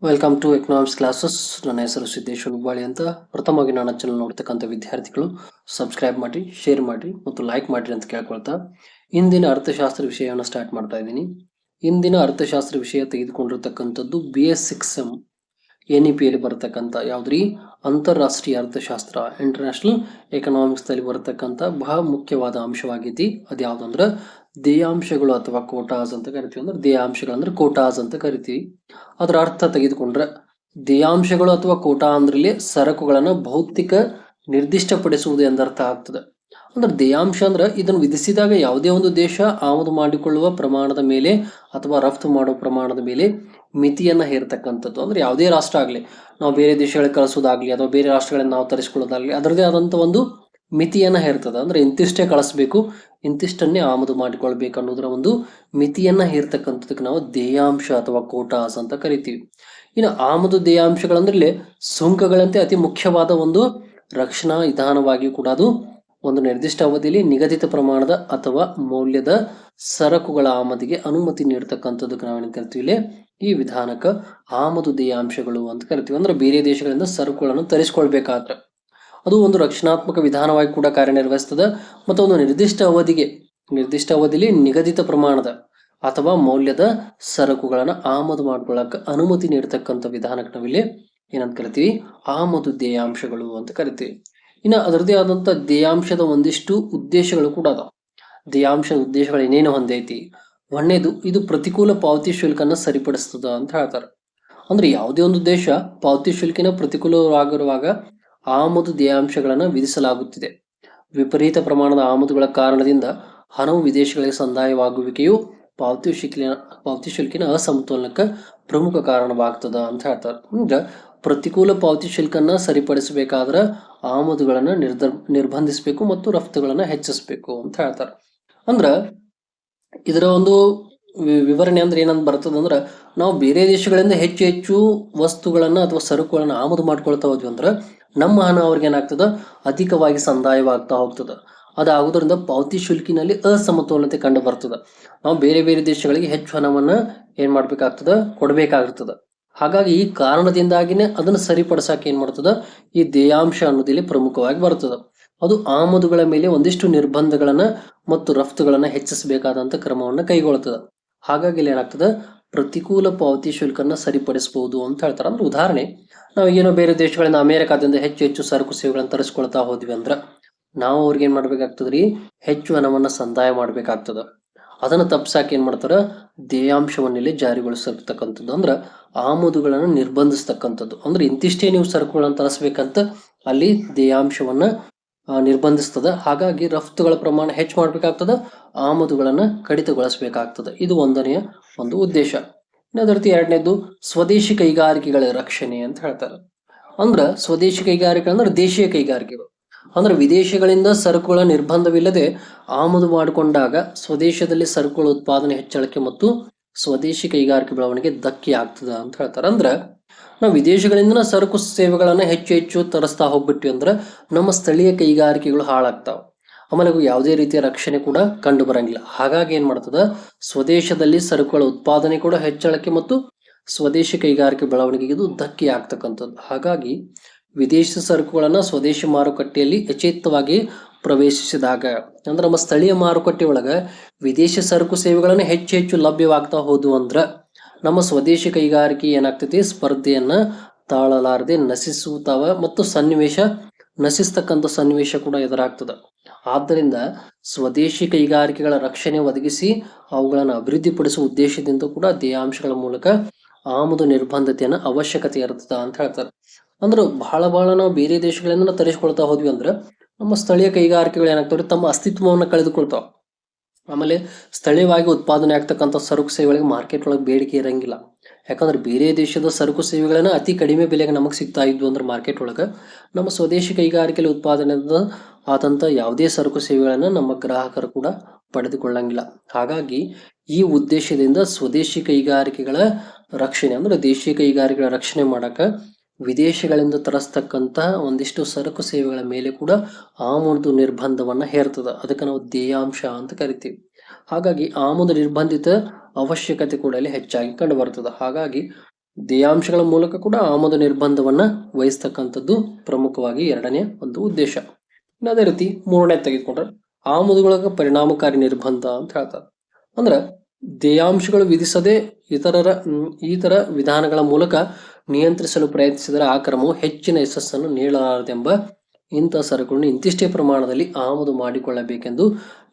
Welcome to economics classes. ನನ್ನ ಹೆಸರು ಸಿದ್ದೇಶ್ವರ್ ಹುಬ್ಬಾಳಿ ಅಂತ. ಪ್ರಥಮವಾಗಿ ನನ್ನ ಚಾನಲ್ ನೋಡ್ತಕ್ಕಂಥ ವಿದ್ಯಾರ್ಥಿಗಳು ಸಬ್ಸ್ಕ್ರೈಬ್ ಮಾಡಿ, ಶೇರ್ ಮಾಡಿ ಮತ್ತು ಲೈಕ್ ಮಾಡಿರಿ ಅಂತ ಕೇಳ್ಕೊಳ್ತಾ ಇಂದಿನ ಅರ್ಥಶಾಸ್ತ್ರ ವಿಷಯವನ್ನು ಸ್ಟಾರ್ಟ್ ಮಾಡ್ತಾ ಇದ್ದೀನಿ. ಇಂದಿನ ಅರ್ಥಶಾಸ್ತ್ರ ವಿಷಯ ತೆಗೆದುಕೊಂಡಿರ್ತಕ್ಕಂಥದ್ದು BS6 NEP-ಯಲ್ಲಿ ಬರತಕ್ಕಂಥ ಯಾವ್ದ್ರಿ ಅಂತಾರಾಷ್ಟ್ರೀಯ ಅರ್ಥಶಾಸ್ತ್ರ, ಇಂಟರ್ನ್ಯಾಷನಲ್ ಎಕನಾಮಿಕ್ಸ್ ದಲ್ಲಿ ಬರತಕ್ಕಂಥ ಬಹಳ ಮುಖ್ಯವಾದ ಅಂಶವಾಗೈತಿ. ಅದ್ಯಾವ್ದಂದ್ರ ದೇಯಾಂಶಗಳು ಅಥವಾ ಕೋಟಾಸ್ ಅಂತ ಕರಿತೀವಿ. ಅಂದ್ರೆ ದೇಯಾಂಶಗಳಂದ್ರೆ ಕೋಟಾಸ್ ಅಂತ ಕರಿತೀವಿ. ಅದರ ಅರ್ಥ ತೆಗೆದುಕೊಂಡ್ರೆ ದೇಯಾಂಶಗಳು ಅಥವಾ ಕೋಟಾ ಅಂದ್ರಲ್ಲಿ ಸರಕುಗಳನ್ನ ಭೌತಿಕ ನಿರ್ದಿಷ್ಟಪಡಿಸುವುದು ಎಂದರ್ಥ ಆಗ್ತದೆ. ಅಂದ್ರೆ ದೇಯಾಂಶ ಅಂದ್ರೆ ಇದನ್ನು ವಿಧಿಸಿದಾಗ ಯಾವುದೇ ಒಂದು ದೇಶ ಆಮದು ಮಾಡಿಕೊಳ್ಳುವ ಪ್ರಮಾಣದ ಮೇಲೆ ಅಥವಾ ರಫ್ತು ಮಾಡುವ ಪ್ರಮಾಣದ ಮೇಲೆ ಮಿತಿಯನ್ನ ಹೇರ್ತಕ್ಕಂಥದ್ದು. ಅಂದ್ರೆ ಯಾವುದೇ ರಾಷ್ಟ್ರ ಆಗ್ಲಿ, ನಾವು ಬೇರೆ ದೇಶಗಳಿಗೆ ಕಳಿಸೋದಾಗ್ಲಿ ಅಥವಾ ಬೇರೆ ರಾಷ್ಟ್ರಗಳಿಂದ ನಾವು ತರಿಸ್ಕೊಳ್ಳೋದಾಗ್ಲಿ, ಅದರದೇ ಆದಂತ ಒಂದು ಮಿತಿಯನ್ನ ಹೇರ್ತದೆ. ಅಂದ್ರೆ ಇಂತಿಷ್ಟೇ ಕಳಿಸ್ಬೇಕು, ಇಂತಿಷ್ಟನ್ನೇ ಆಮದು ಮಾಡಿಕೊಳ್ಬೇಕು ಅನ್ನೋದರ ಒಂದು ಮಿತಿಯನ್ನ ಹೇರ್ತಕ್ಕಂಥದಕ್ಕೆ ನಾವು ದೇಯಾಂಶ ಅಥವಾ ಕೋಟಾಸ್ ಅಂತ ಕರಿತೀವಿ. ಇನ್ನು ಆಮದು ದೇಯಾಂಶಗಳಂದ್ರೆ ಸುಂಕಗಳಂತೆ ಅತಿ ಮುಖ್ಯವಾದ ಒಂದು ರಕ್ಷಣಾ ವಿಧಾನವಾಗಿ ಕೂಡ ಅದು ಒಂದು ನಿರ್ದಿಷ್ಟ ಅವಧಿಯಲ್ಲಿ ನಿಗದಿತ ಪ್ರಮಾಣದ ಅಥವಾ ಮೌಲ್ಯದ ಸರಕುಗಳ ಆಮದಿಗೆ ಅನುಮತಿ ನೀಡತಕ್ಕಂಥದ್ದಕ್ಕೆ ನಾವೇನು ಕರಿತೀವಿ, ಈ ವಿಧಾನಕ್ಕೆ ಆಮದು ದೇಯಾಂಶಗಳು ಅಂತ ಕರಿತೀವಿ. ಅಂದ್ರೆ ಬೇರೆ ದೇಶಗಳಿಂದ ಸರಕುಗಳನ್ನು ತರಿಸ್ಕೊಳ್ಬೇಕಾದ್ರೆ ಅದು ಒಂದು ರಕ್ಷಣಾತ್ಮಕ ವಿಧಾನವಾಗಿ ಕೂಡ ಕಾರ್ಯನಿರ್ವಹಿಸ್ತದೆ. ಮತ್ತು ಒಂದು ನಿರ್ದಿಷ್ಟ ಅವಧಿಯಲ್ಲಿ ನಿಗದಿತ ಪ್ರಮಾಣದ ಅಥವಾ ಮೌಲ್ಯದ ಸರಕುಗಳನ್ನು ಆಮದು ಮಾಡ್ಕೊಳ್ಳಕ್ಕೆ ಅನುಮತಿ ನೀಡತಕ್ಕಂಥ ವಿಧಾನಕ್ಕೆ ನಾವಿಲ್ಲಿ ಏನಂತ ಕರಿತೀವಿ, ಆಮದು ದೇಯಾಂಶಗಳು ಅಂತ ಕರಿತೀವಿ. ಇನ್ನು ಅದರದೇ ಆದಂತ ದೇಯಾಂಶದ ಒಂದಿಷ್ಟು ಉದ್ದೇಶಗಳು ಕೂಡ ಅದಾವ. ದೇಯಾಂಶದ ಉದ್ದೇಶಗಳು ಏನೇನು ಹೊಂದೈತಿ? ಒಂದನೇದು, ಇದು ಪ್ರತಿಕೂಲ ಪಾವತಿ ಶುಲ್ಕನ್ನ ಸರಿಪಡಿಸ್ತದ ಅಂತ ಹೇಳ್ತಾರೆ. ಅಂದ್ರೆ ಯಾವುದೇ ಒಂದು ದೇಶ ಪಾವತಿ ಶುಲ್ಕಿನ ಪ್ರತಿಕೂಲವಾಗಿರುವಾಗ ಆಮದು ದೇಯಾಂಶಗಳನ್ನು ವಿಧಿಸಲಾಗುತ್ತಿದೆ. ವಿಪರೀತ ಪ್ರಮಾಣದ ಆಮದುಗಳ ಕಾರಣದಿಂದ ಹಣವು ವಿದೇಶಗಳಿಗೆ ಸಂದಾಯವಾಗುವಿಕೆಯು ಪಾವತಿ ಶುಲ್ಕಿನ ಅಸಮತೋಲನಕ್ಕೆ ಪ್ರಮುಖ ಕಾರಣವಾಗ್ತದ ಅಂತ ಹೇಳ್ತಾರೆ. ಅಂದ್ರೆ ಪ್ರತಿಕೂಲ ಪಾವತಿ ಶುಲ್ಕನ್ನ ಸರಿಪಡಿಸಬೇಕಾದ್ರೆ ಆಮದುಗಳನ್ನ ನಿರ್ಬಂಧಿಸಬೇಕು ಮತ್ತು ರಫ್ತುಗಳನ್ನ ಹೆಚ್ಚಿಸಬೇಕು ಅಂತ ಹೇಳ್ತಾರೆ. ಅಂದ್ರ ಇದರ ಒಂದು ವಿವರಣೆ ಅಂದ್ರೆ ಏನಂತ ಬರ್ತದಂದ್ರ, ನಾವು ಬೇರೆ ದೇಶಗಳಿಂದ ಹೆಚ್ಚು ಹೆಚ್ಚು ವಸ್ತುಗಳನ್ನ ಅಥವಾ ಸರಕುಗಳನ್ನ ಆಮದು ಮಾಡ್ಕೊಳ್ತಾ ಹೋದ್ವಿ ಅಂದ್ರೆ ನಮ್ಮ ಹಣ ಅವ್ರಿಗೆ ಏನಾಗ್ತದ, ಅಧಿಕವಾಗಿ ಸಂದಾಯವಾಗ್ತಾ ಹೋಗ್ತದ. ಅದಾಗೋದ್ರಿಂದ ಪಾವತಿ ಶುಲ್ಕಿನಲ್ಲಿ ಅಸಮತೋಲನತೆ ಕಂಡು ಬರ್ತದ. ನಾವು ಬೇರೆ ಬೇರೆ ದೇಶಗಳಿಗೆ ಹೆಚ್ಚು ಹಣವನ್ನ ಏನ್ ಮಾಡ್ಬೇಕಾಗ್ತದ, ಕೊಡ್ಬೇಕಾಗಿರ್ತದ. ಹಾಗಾಗಿ ಈ ಕಾರಣದಿಂದಾಗಿನೇ ಅದನ್ನು ಸರಿಪಡಿಸಕ್ಕೆ ಏನ್ ಮಾಡ್ತದ, ಈ ದೇಯಾಂಶ ಅನ್ನೋದಿಲ್ಲಿ ಪ್ರಮುಖವಾಗಿ ಬರ್ತದ. ಅದು ಆಮದುಗಳ ಮೇಲೆ ಒಂದಿಷ್ಟು ನಿರ್ಬಂಧಗಳನ್ನ ಮತ್ತು ರಫ್ತುಗಳನ್ನ ಹೆಚ್ಚಿಸಬೇಕಾದಂತ ಕ್ರಮವನ್ನ ಕೈಗೊಳ್ತದ. ಹಾಗಾಗಿ ಇಲ್ಲಿ ಏನಾಗ್ತದ, ಪ್ರತಿಕೂಲ ಪಾವತಿ ಶುಲ್ಕನ್ನ ಸರಿಪಡಿಸಬಹುದು ಅಂತ ಹೇಳ್ತಾರೆ. ಅಂದ್ರೆ ಉದಾಹರಣೆ, ನಾವು ಏನೋ ಬೇರೆ ದೇಶಗಳಿಂದ ಅಮೆರಿಕಾದಿಂದ ಹೆಚ್ಚು ಹೆಚ್ಚು ಸರಕು ಸೇವೆಗಳನ್ನ ತರಿಸ್ಕೊಳ್ತಾ ಹೋದ್ವಿ ಅಂದ್ರ ನಾವು ಅವ್ರಿಗೆ ಏನ್ ಮಾಡ್ಬೇಕಾಗ್ತದ್ರಿ, ಹೆಚ್ಚು ಹಣವನ್ನ ಸಂದಾಯ ಮಾಡ್ಬೇಕಾಗ್ತದ. ಅದನ್ನ ತಪ್ಸಾಕ ಏನ್ ಮಾಡ್ತಾರ, ದೇಯಾಂಶವನ್ನ ಇಲ್ಲಿ ಜಾರಿಗೊಳಿಸಿರ್ತಕ್ಕಂಥದ್ದು. ಅಂದ್ರ ಆಮದುಗಳನ್ನ ನಿರ್ಬಂಧಿಸ್ತಕ್ಕಂಥದ್ದು. ಅಂದ್ರೆ ಇಂತಿಷ್ಟೇ ನೀವು ಸರಕುಗಳನ್ನ ತರಿಸ್ಬೇಕಂತ ಅಲ್ಲಿ ದೇಯಾಂಶವನ್ನ ನಿರ್ಬಂಧಿಸ್ತದ. ಹಾಗಾಗಿ ರಫ್ತುಗಳ ಪ್ರಮಾಣ ಹೆಚ್ಚು ಮಾಡ್ಬೇಕಾಗ್ತದ, ಆಮದುಗಳನ್ನ ಕಡಿತಗೊಳಿಸಬೇಕಾಗ್ತದ. ಇದು ಒಂದನೆಯ ಒಂದು ಉದ್ದೇಶ. ಅದರ ಎರಡನೇದು, ಸ್ವದೇಶಿ ಕೈಗಾರಿಕೆಗಳ ರಕ್ಷಣೆ ಅಂತ ಹೇಳ್ತಾರೆ. ಅಂದ್ರ ಸ್ವದೇಶಿ ಕೈಗಾರಿಕೆ ಅಂದ್ರೆ ದೇಶೀಯ ಕೈಗಾರಿಕೆಗಳು. ಅಂದ್ರೆ ವಿದೇಶಗಳಿಂದ ಸರಕುಗಳ ನಿರ್ಬಂಧವಿಲ್ಲದೆ ಆಮದು ಮಾಡಿಕೊಂಡಾಗ ಸ್ವದೇಶದಲ್ಲಿ ಸರಕುಗಳ ಉತ್ಪಾದನೆ ಹೆಚ್ಚಳಕ್ಕೆ ಮತ್ತು ಸ್ವದೇಶಿ ಕೈಗಾರಿಕೆ ಬೆಳವಣಿಗೆ ಧಕ್ಕೆ ಆಗ್ತದ ಅಂತ ಹೇಳ್ತಾರೆ. ಅಂದ್ರ ನಾವು ವಿದೇಶಗಳಿಂದ ಸರಕು ಸೇವೆಗಳನ್ನ ಹೆಚ್ಚು ಹೆಚ್ಚು ತರಿಸ್ತಾ ಹೋಗ್ಬಿಟ್ವಿ ಅಂದ್ರೆ ನಮ್ಮ ಸ್ಥಳೀಯ ಕೈಗಾರಿಕೆಗಳು ಹಾಳಾಗ್ತಾವ. ಆಮೇಲೆ ಯಾವುದೇ ರೀತಿಯ ರಕ್ಷಣೆ ಕೂಡ ಕಂಡು ಬರಂಗಿಲ್ಲ. ಹಾಗಾಗಿ ಏನ್ ಮಾಡ್ತದ, ಸ್ವದೇಶದಲ್ಲಿ ಸರಕುಗಳ ಉತ್ಪಾದನೆ ಕೂಡ ಹೆಚ್ಚಳಕ್ಕೆ ಮತ್ತು ಸ್ವದೇಶಿ ಕೈಗಾರಿಕೆ ಬೆಳವಣಿಗೆಗೆ ಇದು ಧಕ್ಕೆ ಆಗ್ತಕ್ಕಂಥದ್ದು. ಹಾಗಾಗಿ ವಿದೇಶಿ ಸರಕುಗಳನ್ನ ಸ್ವದೇಶಿ ಮಾರುಕಟ್ಟೆಯಲ್ಲಿ ಯಥೇಚ್ಛವಾಗಿ ಪ್ರವೇಶಿಸಿದಾಗ, ಅಂದ್ರೆ ನಮ್ಮ ಸ್ಥಳೀಯ ಮಾರುಕಟ್ಟೆ ಒಳಗ ವಿದೇಶಿ ಸರಕು ಸೇವೆಗಳನ್ನ ಹೆಚ್ಚು ಹೆಚ್ಚು ಲಭ್ಯವಾಗ್ತಾ ಹೋದ್ವು ಅಂದ್ರ ನಮ್ಮ ಸ್ವದೇಶಿ ಕೈಗಾರಿಕೆ ಏನಾಗ್ತೈತಿ, ಸ್ಪರ್ಧೆಯನ್ನ ತಾಳಲಾರದೆ ನಶಿಸುತ್ತಾವ ಮತ್ತು ನಶಿಸ್ತಕ್ಕಂಥ ಸನ್ನಿವೇಶ ಕೂಡ ಎದುರಾಗ್ತದ. ಆದ್ದರಿಂದ ಸ್ವದೇಶಿ ಕೈಗಾರಿಕೆಗಳ ರಕ್ಷಣೆ ಒದಗಿಸಿ ಅವುಗಳನ್ನು ಅಭಿವೃದ್ಧಿಪಡಿಸುವ ಉದ್ದೇಶದಿಂದ ಕೂಡ ದೇಯಾಂಶಗಳ ಮೂಲಕ ಆಮದು ನಿರ್ಬಂಧತೆಯನ್ನ ಅವಶ್ಯಕತೆ ಇರ್ತದ ಅಂತ ಹೇಳ್ತಾರೆ. ಅಂದ್ರೆ ಬಹಳ ನಾವು ಬೇರೆ ದೇಶಗಳಿಂದ ತರಿಸ್ಕೊಳ್ತಾ ಹೋದ್ವಿ ಅಂದ್ರೆ ನಮ್ಮ ಸ್ಥಳೀಯ ಕೈಗಾರಿಕೆಗಳು ಏನಾಗ್ತಾವ್ರಿ, ತಮ್ಮ ಅಸ್ತಿತ್ವವನ್ನು ಕಳೆದುಕೊಳ್ತಾವ. ಆಮೇಲೆ ಸ್ಥಳೀಯವಾಗಿ ಉತ್ಪಾದನೆ ಆಗ್ತಕ್ಕಂಥ ಸರಕು ಸೇವೆಗಳಿಗೆ ಮಾರ್ಕೆಟ್ ಒಳಗೆ ಬೇಡಿಕೆ ಇರಂಗಿಲ್ಲ. ಯಾಕಂದ್ರೆ ಬೇರೆ ದೇಶದ ಸರಕು ಸೇವೆಗಳನ್ನ ಅತಿ ಕಡಿಮೆ ಬೆಲೆಗೆ ನಮಗೆ ಸಿಗ್ತಾ ಇದ್ವು ಅಂದ್ರೆ ಮಾರ್ಕೆಟ್ ಒಳಗೆ ನಮ್ಮ ಸ್ವದೇಶಿ ಕೈಗಾರಿಕೆಯಲ್ಲಿ ಉತ್ಪಾದನೆ ಆದಂತ ಯಾವುದೇ ಸರಕು ಸೇವೆಗಳನ್ನ ನಮ್ಮ ಗ್ರಾಹಕರು ಕೂಡ ಪಡೆದುಕೊಳ್ಳಂಗಿಲ್ಲ. ಹಾಗಾಗಿ ಈ ಉದ್ದೇಶದಿಂದ ಸ್ವದೇಶಿ ಕೈಗಾರಿಕೆಗಳ ರಕ್ಷಣೆ ಅಂದ್ರೆ ದೇಶೀಯ ಕೈಗಾರಿಕೆಗಳ ರಕ್ಷಣೆ ಮಾಡಕ ವಿದೇಶಗಳಿಂದ ತರಿಸ್ತಕ್ಕಂತ ಒಂದಿಷ್ಟು ಸರಕು ಸೇವೆಗಳ ಮೇಲೆ ಕೂಡ ಆಮದು ನಿರ್ಬಂಧವನ್ನ ಹೇರ್ತದ. ಅದಕ್ಕೆ ನಾವು ದೇಯಾಂಶ ಅಂತ ಕರಿತೀವಿ. ಹಾಗಾಗಿ ಆಮದು ನಿರ್ಬಂಧಿತ ಅವಶ್ಯಕತೆ ಕೂಡ ಇಲ್ಲಿ ಹೆಚ್ಚಾಗಿ ಕಂಡು ಬರ್ತದೆ. ಹಾಗಾಗಿ ದೇಯಾಂಶಗಳ ಮೂಲಕ ಕೂಡ ಆಮದು ನಿರ್ಬಂಧವನ್ನ ವಹಿಸ್ತಕ್ಕಂಥದ್ದು ಪ್ರಮುಖವಾಗಿ ಎರಡನೇ ಒಂದು ಉದ್ದೇಶ. ಅದೇ ರೀತಿ ಮೂರನೇ ತೆಗೆದುಕೊಂಡ್ರೆ ಆಮದುಗಳ ಪರಿಣಾಮಕಾರಿ ನಿರ್ಬಂಧ ಅಂತ ಹೇಳ್ತಾರೆ. ಅಂದ್ರೆ ದೇಯಾಂಶಗಳು ವಿಧಿಸದೆ ಇತರ ವಿಧಾನಗಳ ಮೂಲಕ ನಿಯಂತ್ರಿಸಲು ಪ್ರಯತ್ನಿಸಿದರೆ ಆ ಕ್ರಮವು ಹೆಚ್ಚಿನ ಯಶಸ್ಸನ್ನು ನೀಡಲಾರದೆಂಬ ಇಂಥ ಸರಕುಗಳನ್ನು ಇಂತಿಷ್ಟೇ ಪ್ರಮಾಣದಲ್ಲಿ ಆಮದು ಮಾಡಿಕೊಳ್ಳಬೇಕೆಂದು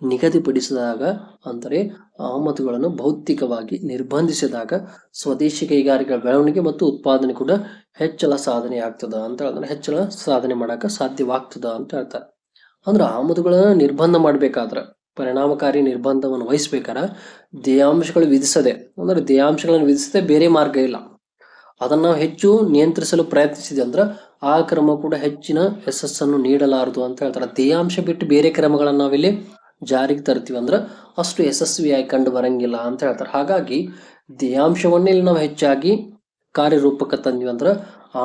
ನಿಗದಿಪಡಿಸಿದಾಗ, ಅಂದರೆ ಆಮದುಗಳನ್ನು ಭೌತಿಕವಾಗಿ ನಿರ್ಬಂಧಿಸಿದಾಗ ಸ್ವದೇಶಿ ಕೈಗಾರಿಕೆಗಳ ಬೆಳವಣಿಗೆ ಮತ್ತು ಉತ್ಪಾದನೆ ಕೂಡ ಹೆಚ್ಚಳ ಸಾಧನೆ ಆಗ್ತದ ಅಂತ ಹೇಳಿದ್ರೆ ಹೆಚ್ಚಳ ಸಾಧನೆ ಮಾಡಕ ಸಾಧ್ಯವಾಗ್ತದ ಅಂತ ಹೇಳ್ತಾರೆ. ಅಂದ್ರೆ ಆಮದುಗಳನ್ನ ನಿರ್ಬಂಧ ಮಾಡ್ಬೇಕಾದ್ರ, ಪರಿಣಾಮಕಾರಿ ನಿರ್ಬಂಧವನ್ನು ವಹಿಸ್ಬೇಕಾರ ದೇಯಾಂಶಗಳು ವಿಧಿಸದೆ, ಅಂದ್ರೆ ದೇಯಾಂಶಗಳನ್ನು ವಿಧಿಸದೆ ಬೇರೆ ಮಾರ್ಗ ಇಲ್ಲ. ಅದನ್ನ ನಾವು ಹೆಚ್ಚು ನಿಯಂತ್ರಿಸಲು ಪ್ರಯತ್ನಿಸಿದೆ ಅಂದ್ರೆ ಆ ಕ್ರಮ ಕೂಡ ಹೆಚ್ಚಿನ ಯಶಸ್ಸನ್ನು ನೀಡಲಾರದು ಅಂತ ಹೇಳ್ತಾರೆ. ದೇಯಾಂಶ ಬಿಟ್ಟು ಬೇರೆ ಕ್ರಮಗಳನ್ನ ನಾವಿಲ್ಲಿ ಜಾರಿಗೆ ತರ್ತೀವಿ ಅಂದ್ರೆ ಅಷ್ಟು ಯಶಸ್ವಿಯಾಗಿ ಕಂಡು ಬರಂಗಿಲ್ಲ ಅಂತ ಹೇಳ್ತಾರೆ. ಹಾಗಾಗಿ ದೇಯಾಂಶವನ್ನೇ ಇಲ್ಲಿ ನಾವು ಹೆಚ್ಚಾಗಿ ಕಾರ್ಯರೂಪಕ್ಕೆ ತಂದ್ವಿ ಅಂದ್ರೆ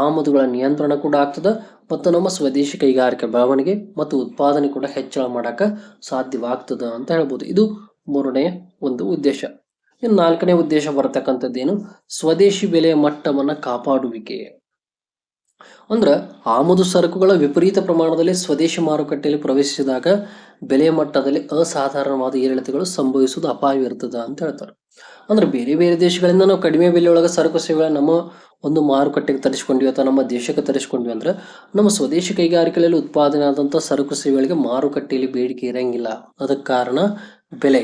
ಆಮದುಗಳ ನಿಯಂತ್ರಣ ಕೂಡ ಆಗ್ತದ ಮತ್ತು ನಮ್ಮ ಸ್ವದೇಶಿ ಕೈಗಾರಿಕೆ ಬೆಳವಣಿಗೆ ಮತ್ತು ಉತ್ಪಾದನೆ ಕೂಡ ಹೆಚ್ಚಳ ಮಾಡಕ ಸಾಧ್ಯವಾಗ್ತದ ಅಂತ ಹೇಳ್ಬೋದು. ಇದು ಮೂರನೇ ಒಂದು ಉದ್ದೇಶ. ಇನ್ನು ನಾಲ್ಕನೇ ಉದ್ದೇಶ ಬರತಕ್ಕಂಥದ್ದೇನು, ಸ್ವದೇಶಿ ಬೆಲೆಯ ಮಟ್ಟವನ್ನ ಕಾಪಾಡುವಿಕೆ. ಅಂದ್ರ ಆಮದು ಸರಕುಗಳ ವಿಪರೀತ ಪ್ರಮಾಣದಲ್ಲಿ ಸ್ವದೇಶಿ ಮಾರುಕಟ್ಟೆಯಲ್ಲಿ ಪ್ರವೇಶಿಸಿದಾಗ ಬೆಲೆಯ ಮಟ್ಟದಲ್ಲಿ ಅಸಾಧಾರಣವಾದ ಏರಿಳಿತಗಳು ಸಂಭವಿಸುವುದು ಅಪಾಯವಿರ್ತದ ಅಂತ ಹೇಳ್ತಾರೆ. ಅಂದ್ರೆ ಬೇರೆ ಬೇರೆ ದೇಶಗಳಿಂದ ನಾವು ಕಡಿಮೆ ಬೆಲೆಯೊಳಗೆ ಸರಕು ಸೇವೆ ನಮ್ಮ ಒಂದು ಮಾರುಕಟ್ಟೆಗೆ ತರಿಸ್ಕೊಂಡ್ವಿ ಅಥವಾ ನಮ್ಮ ದೇಶಕ್ಕೆ ತರಿಸ್ಕೊಂಡ್ವಿ ಅಂದ್ರೆ ನಮ್ಮ ಸ್ವದೇಶಿ ಕೈಗಾರಿಕೆಗಳಲ್ಲಿ ಉತ್ಪಾದನೆ ಆದಂತಹ ಸರಕು ಸೇವೆಗಳಿಗೆ ಮಾರುಕಟ್ಟೆಯಲ್ಲಿ ಬೇಡಿಕೆ ಇರಂಗಿಲ್ಲ. ಅದಕ್ಕೆ ಕಾರಣ ಬೆಲೆ.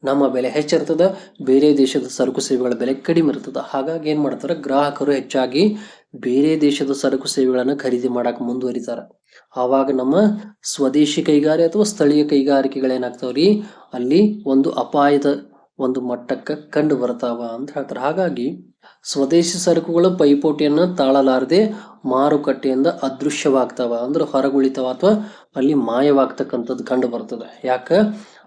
ನಮ್ಮ ಬೆಲೆ ಹೆಚ್ಚಿರ್ತದ, ಬೇರೆ ದೇಶದ ಸರಕು ಸೇವೆಗಳ ಬೆಲೆ ಕಡಿಮೆ ಇರ್ತದ. ಹಾಗಾಗಿ ಏನ್ ಮಾಡ್ತಾರೆ, ಗ್ರಾಹಕರು ಹೆಚ್ಚಾಗಿ ಬೇರೆ ದೇಶದ ಸರಕು ಸೇವೆಗಳನ್ನ ಖರೀದಿ ಮಾಡಕ್ ಮುಂದುವರಿತಾರೆ. ಆವಾಗ ನಮ್ಮ ಸ್ವದೇಶಿ ಕೈಗಾರಿಕೆ ಅಥವಾ ಸ್ಥಳೀಯ ಕೈಗಾರಿಕೆಗಳೇನಾಗ್ತಾವ್ರಿ, ಅಲ್ಲಿ ಒಂದು ಅಪಾಯದ ಒಂದು ಮಟ್ಟಕ್ಕೆ ಕಂಡು ಬರ್ತಾವ ಅಂತ ಹೇಳ್ತಾರೆ. ಹಾಗಾಗಿ ಸ್ವದೇಶಿ ಸರಕುಗಳು ಪೈಪೋಟಿಯನ್ನ ತಾಳಲಾರದೆ ಮಾರುಕಟ್ಟೆಯಿಂದ ಅದೃಶ್ಯವಾಗ್ತಾವ, ಅಂದ್ರೆ ಹೊರಗುಳಿತಾವ ಅಥವಾ ಅಲ್ಲಿ ಮಾಯವಾಗ್ತಕ್ಕಂಥದ್ದು ಕಂಡು ಬರ್ತದೆ. ಯಾಕ,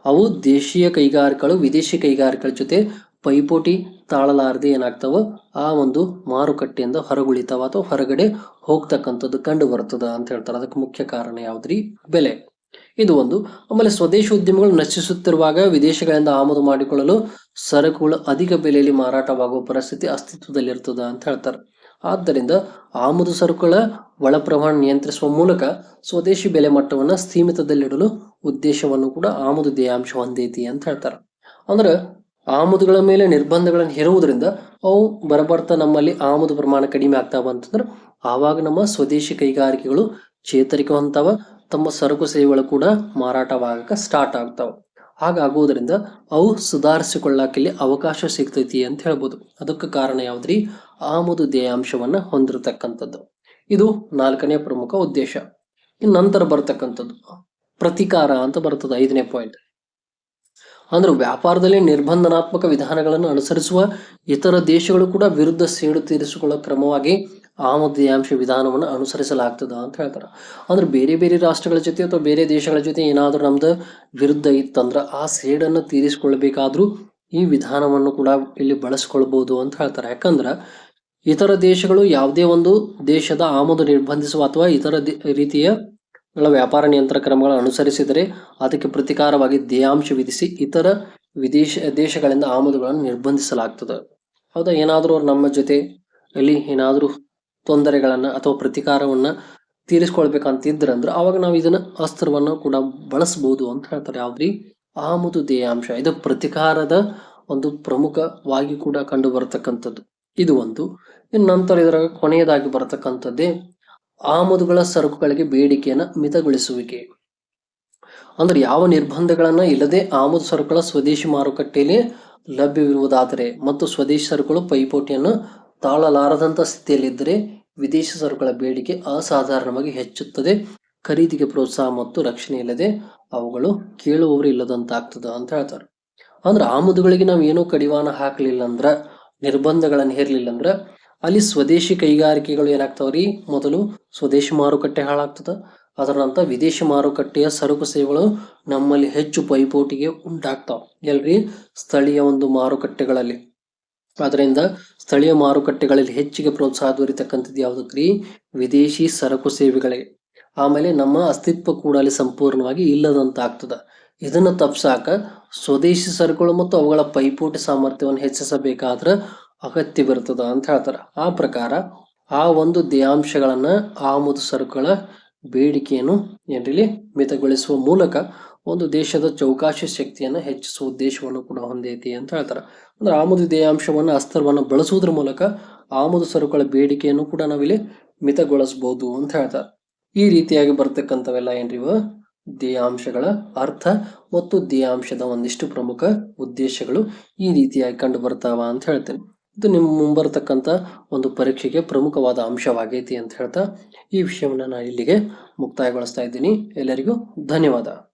ಅವು ದೇಶೀಯ ಕೈಗಾರಿಕೆಗಳು ವಿದೇಶಿ ಕೈಗಾರಿಕೆಗಳ ಜೊತೆ ಪೈಪೋಟಿ ತಾಳಲಾರದೆ ಏನಾಗ್ತಾವ, ಆ ಒಂದು ಮಾರುಕಟ್ಟೆಯಿಂದ ಹೊರಗುಳಿತಾವ ಅಥವಾ ಹೊರಗಡೆ ಹೋಗ್ತಕ್ಕಂಥದ್ದು ಕಂಡು ಬರ್ತದ ಅಂತ ಹೇಳ್ತಾರೆ. ಅದಕ್ಕೆ ಮುಖ್ಯ ಕಾರಣ ಯಾವ್ದ್ರಿ, ಬೆಲೆ. ಇದು ಒಂದು. ಆಮೇಲೆ ಸ್ವದೇಶಿ ಉದ್ಯಮಗಳು ನಶಿಸುತ್ತಿರುವಾಗ ವಿದೇಶಗಳಿಂದ ಆಮದು ಮಾಡಿಕೊಳ್ಳಲು ಸರಕುಗಳು ಅಧಿಕ ಬೆಲೆಯಲ್ಲಿ ಮಾರಾಟವಾಗುವ ಪರಿಸ್ಥಿತಿ ಅಸ್ತಿತ್ವದಲ್ಲಿರ್ತದ ಅಂತ ಹೇಳ್ತಾರೆ. ಆದ್ದರಿಂದ ಆಮದು ಸರಕುಗಳ ಒಳ ಪ್ರಮಾಣ ನಿಯಂತ್ರಿಸುವ ಮೂಲಕ ಸ್ವದೇಶಿ ಬೆಲೆ ಮಟ್ಟವನ್ನು ಸೀಮಿತದಲ್ಲಿಡಲು ಉದ್ದೇಶವನ್ನು ಕೂಡ ಆಮದು ದೇಯಾಂಶ ಹೊಂದೈತಿ ಅಂತ ಹೇಳ್ತಾರೆ. ಅಂದ್ರೆ ಆಮದುಗಳ ಮೇಲೆ ನಿರ್ಬಂಧಗಳನ್ನು ಹೇರುವುದರಿಂದ ಅವು ಬರಬರ್ತಾ ನಮ್ಮಲ್ಲಿ ಆಮದು ಪ್ರಮಾಣ ಕಡಿಮೆ ಆಗ್ತಾವ ಅಂತಂದ್ರೆ ಆವಾಗ ನಮ್ಮ ಸ್ವದೇಶಿ ಕೈಗಾರಿಕೆಗಳು ಚೇತರಿಕೆ ಹೊಂತಾವ, ತಮ್ಮ ಸರಕು ಸೇವೆಗಳು ಕೂಡ ಮಾರಾಟವಾಗಕ ಸ್ಟಾರ್ಟ್ ಆಗ್ತಾವ. ಹಾಗಾಗುವುದರಿಂದ ಅವು ಸುಧಾರಿಸಿಕೊಳ್ಳಾಕಿಲ್ಲಿ ಅವಕಾಶ ಸಿಗ್ತೈತಿ ಅಂತ ಹೇಳ್ಬೋದು. ಅದಕ್ಕೆ ಕಾರಣ ಯಾವ್ದ್ರಿ, ಆಮದು ದೇಯಾಂಶವನ್ನ ಹೊಂದಿರತಕ್ಕಂಥದ್ದು. ಇದು ನಾಲ್ಕನೇ ಪ್ರಮುಖ ಉದ್ದೇಶ. ಇನ್ನು ನಂತರ ಬರ್ತಕ್ಕಂಥದ್ದು ಪ್ರತಿಕಾರ ಅಂತ ಬರ್ತದೆ, 5ನೇ ಪಾಯಿಂಟ್. ಅಂದ್ರೆ ವ್ಯಾಪಾರದಲ್ಲಿ ನಿರ್ಬಂಧನಾತ್ಮಕ ವಿಧಾನಗಳನ್ನು ಅನುಸರಿಸುವ ಇತರ ದೇಶಗಳು ಕೂಡ ವಿರುದ್ಧ ಸೇಡು ತೀರಿಸಿಕೊಳ್ಳೋ ಕ್ರಮವಾಗಿ ಆಮದು ದೇಯಾಂಶ ವಿಧಾನವನ್ನು ಅನುಸರಿಸಲಾಗ್ತದ ಅಂತ ಹೇಳ್ತಾರೆ. ಅಂದ್ರೆ ಬೇರೆ ಬೇರೆ ರಾಷ್ಟ್ರಗಳ ಜೊತೆ ಅಥವಾ ಬೇರೆ ದೇಶಗಳ ಜೊತೆ ಏನಾದ್ರೂ ನಮ್ದು ವಿರುದ್ಧ ಇತ್ತಂದ್ರ ಆ ಸೇಡನ್ನು ತೀರಿಸಿಕೊಳ್ಬೇಕಾದ್ರೂ ಈ ವಿಧಾನವನ್ನು ಕೂಡ ಇಲ್ಲಿ ಬಳಸ್ಕೊಳ್ಬಹುದು ಅಂತ ಹೇಳ್ತಾರೆ. ಯಾಕಂದ್ರ ಇತರ ದೇಶಗಳು ಯಾವುದೇ ಒಂದು ದೇಶದ ಆಮದು ನಿರ್ಬಂಧಿಸುವ ಅಥವಾ ಇತರ ರೀತಿಯ ವ್ಯಾಪಾರ ನಿಯಂತ್ರಣ ಕ್ರಮಗಳನ್ನು ಅನುಸರಿಸಿದರೆ ಅದಕ್ಕೆ ಪ್ರತಿಕಾರವಾಗಿ ದೇಯಾಂಶ ವಿಧಿಸಿ ಇತರ ದೇಶಗಳಿಂದ ಆಮದುಗಳನ್ನು ನಿರ್ಬಂಧಿಸಲಾಗ್ತದೆ. ಹೌದಾ, ಏನಾದರೂ ನಮ್ಮ ಜೊತೆ ಅಲ್ಲಿ ಏನಾದರೂ ತೊಂದರೆಗಳನ್ನ ಅಥವಾ ಪ್ರತಿಕಾರವನ್ನ ತೀರಿಸ್ಕೊಳ್ಬೇಕಂತಿದ್ರಂದ್ರೆ ಅವಾಗ ನಾವು ಇದನ್ನ ಅಸ್ತ್ರವನ್ನು ಕೂಡ ಬಳಸಬಹುದು ಅಂತ ಹೇಳ್ತಾರೆ. ಯಾವ್ದ್ರಿ, ಆಮದು ದೇಯಾಂಶ. ಇದು ಪ್ರತಿಕಾರದ ಒಂದು ಪ್ರಮುಖವಾಗಿ ಕೂಡ ಕಂಡು ಬರತಕ್ಕಂಥದ್ದು. ಇದು ಒಂದು. ಇನ್ನು ನಂತರ ಇದರ ಕೊನೆಯದಾಗಿ ಬರತಕ್ಕಂಥದ್ದೇ ಆಮದುಗಳ ಸರಕುಗಳಿಗೆ ಬೇಡಿಕೆಯನ್ನು ಮಿತಗೊಳಿಸುವಿಕೆ. ಅಂದ್ರೆ ಯಾವ ನಿರ್ಬಂಧಗಳನ್ನ ಇಲ್ಲದೆ ಆಮದು ಸರಕುಗಳ ಸ್ವದೇಶಿ ಮಾರುಕಟ್ಟೆಯಲ್ಲಿ ಲಭ್ಯವಿರುವುದಾದರೆ ಮತ್ತು ಸ್ವದೇಶಿ ಸರಕುಗಳು ಪೈಪೋಟಿಯನ್ನು ತಾಳಲಾರದಂತ ಸ್ಥಿತಿಯಲ್ಲಿದ್ದರೆ ವಿದೇಶಿ ಸರಕುಗಳ ಬೇಡಿಕೆ ಅಸಾಧಾರಣವಾಗಿ ಹೆಚ್ಚುತ್ತದೆ, ಖರೀದಿಗೆ ಪ್ರೋತ್ಸಾಹ ಮತ್ತು ರಕ್ಷಣೆ ಇಲ್ಲದೆ ಅವುಗಳು ಕೇಳುವವರು ಇಲ್ಲದಂತಾಗ್ತದ ಅಂತ ಹೇಳ್ತಾರೆ. ಅಂದ್ರೆ ಆಮದುಗಳಿಗೆ ನಾವು ಏನೋ ಕಡಿವಾಣ ಹಾಕಲಿಲ್ಲ ಅಂದ್ರ, ನಿರ್ಬಂಧಗಳನ್ನು ಹೇರ್ಲಿಲ್ಲ ಅಂದ್ರ ಅಲ್ಲಿ ಸ್ವದೇಶಿ ಕೈಗಾರಿಕೆಗಳು ಏನಾಗ್ತಾವ್ರಿ, ಮೊದಲು ಸ್ವದೇಶಿ ಮಾರುಕಟ್ಟೆ ಹಾಳಾಗ್ತದ, ಅದರ ನಂತರ ವಿದೇಶಿ ಮಾರುಕಟ್ಟೆಯ ಸರಕು ಸೇವೆಗಳು ನಮ್ಮಲ್ಲಿ ಹೆಚ್ಚು ಪೈಪೋಟಿಗೆ ಉಂಟಾಗ್ತಾವ ಎಲ್ರಿ, ಸ್ಥಳೀಯ ಒಂದು ಮಾರುಕಟ್ಟೆಗಳಲ್ಲಿ. ಅದರಿಂದ ಸ್ಥಳೀಯ ಮಾರುಕಟ್ಟೆಗಳಲ್ಲಿ ಹೆಚ್ಚಿಗೆ ಪ್ರೋತ್ಸಾಹ ದೊರೀತಕ್ಕಂಥದ್ದು ಯಾವುದಕ್ರಿ, ವಿದೇಶಿ ಸರಕು ಸೇವೆಗಳಿಗೆ. ಆಮೇಲೆ ನಮ್ಮ ಅಸ್ತಿತ್ವ ಕೂಡ ಅಲ್ಲಿ ಸಂಪೂರ್ಣವಾಗಿ ಇಲ್ಲದಂತಾಗ್ತದ. ಇದನ್ನು ತಪ್ಪಿಸಾಕ ಸ್ವದೇಶಿ ಸರಕುಗಳು ಮತ್ತು ಅವುಗಳ ಪೈಪೋಟಿ ಸಾಮರ್ಥ್ಯವನ್ನು ಹೆಚ್ಚಿಸಬೇಕಾದ್ರೆ ಅಗತ್ಯವಿರ್ತದ ಅಂತ ಹೇಳ್ತಾರೆ. ಆ ಪ್ರಕಾರ ಆ ಒಂದು ದೇಹಾಂಶಗಳನ್ನ ಆಮದು ಸರಕುಗಳ ಬೇಡಿಕೆಯನ್ನು ಏನ್ರಿಲಿ ಮಿತಗೊಳಿಸುವ ಮೂಲಕ ಒಂದು ದೇಶದ ಚೌಕಾಶಿ ಶಕ್ತಿಯನ್ನು ಹೆಚ್ಚಿಸುವ ಉದ್ದೇಶವನ್ನು ಕೂಡ ಹೊಂದೈತಿ ಅಂತ ಹೇಳ್ತಾರೆ. ಅಂದ್ರೆ ಆಮದು ದೇಹಾಂಶವನ್ನು ಅಸ್ತ್ರವನ್ನು ಬಳಸುವುದರ ಮೂಲಕ ಆಮದು ಸರಕುಗಳ ಬೇಡಿಕೆಯನ್ನು ಕೂಡ ನಾವಿಲ್ಲಿ ಮಿತಗೊಳಿಸಬಹುದು ಅಂತ ಹೇಳ್ತಾರೆ. ಈ ರೀತಿಯಾಗಿ ಬರ್ತಕ್ಕಂಥವೆಲ್ಲ ಏನ್ರಿವ ದೇಹಾಂಶಗಳ ಅರ್ಥ ಮತ್ತು ದೇಹಾಂಶದ ಒಂದಿಷ್ಟು ಪ್ರಮುಖ ಉದ್ದೇಶಗಳು ಈ ರೀತಿಯಾಗಿ ಕಂಡು ಬರ್ತಾವ ಅಂತ ಹೇಳ್ತೇನೆ. ಇದು ನಿಮ್ಮ ಮುಂಬರತಕ್ಕಂಥ ಒಂದು ಪರೀಕ್ಷೆಗೆ ಪ್ರಮುಖವಾದ ಅಂಶವಾಗೈತಿ ಅಂತ ಹೇಳ್ತಾ ಈ ವಿಷಯವನ್ನು ನಾನು ಇಲ್ಲಿಗೆ ಮುಕ್ತಾಯಗೊಳಿಸ್ತಾ ಇದ್ದೀನಿ. ಎಲ್ಲರಿಗೂ ಧನ್ಯವಾದ.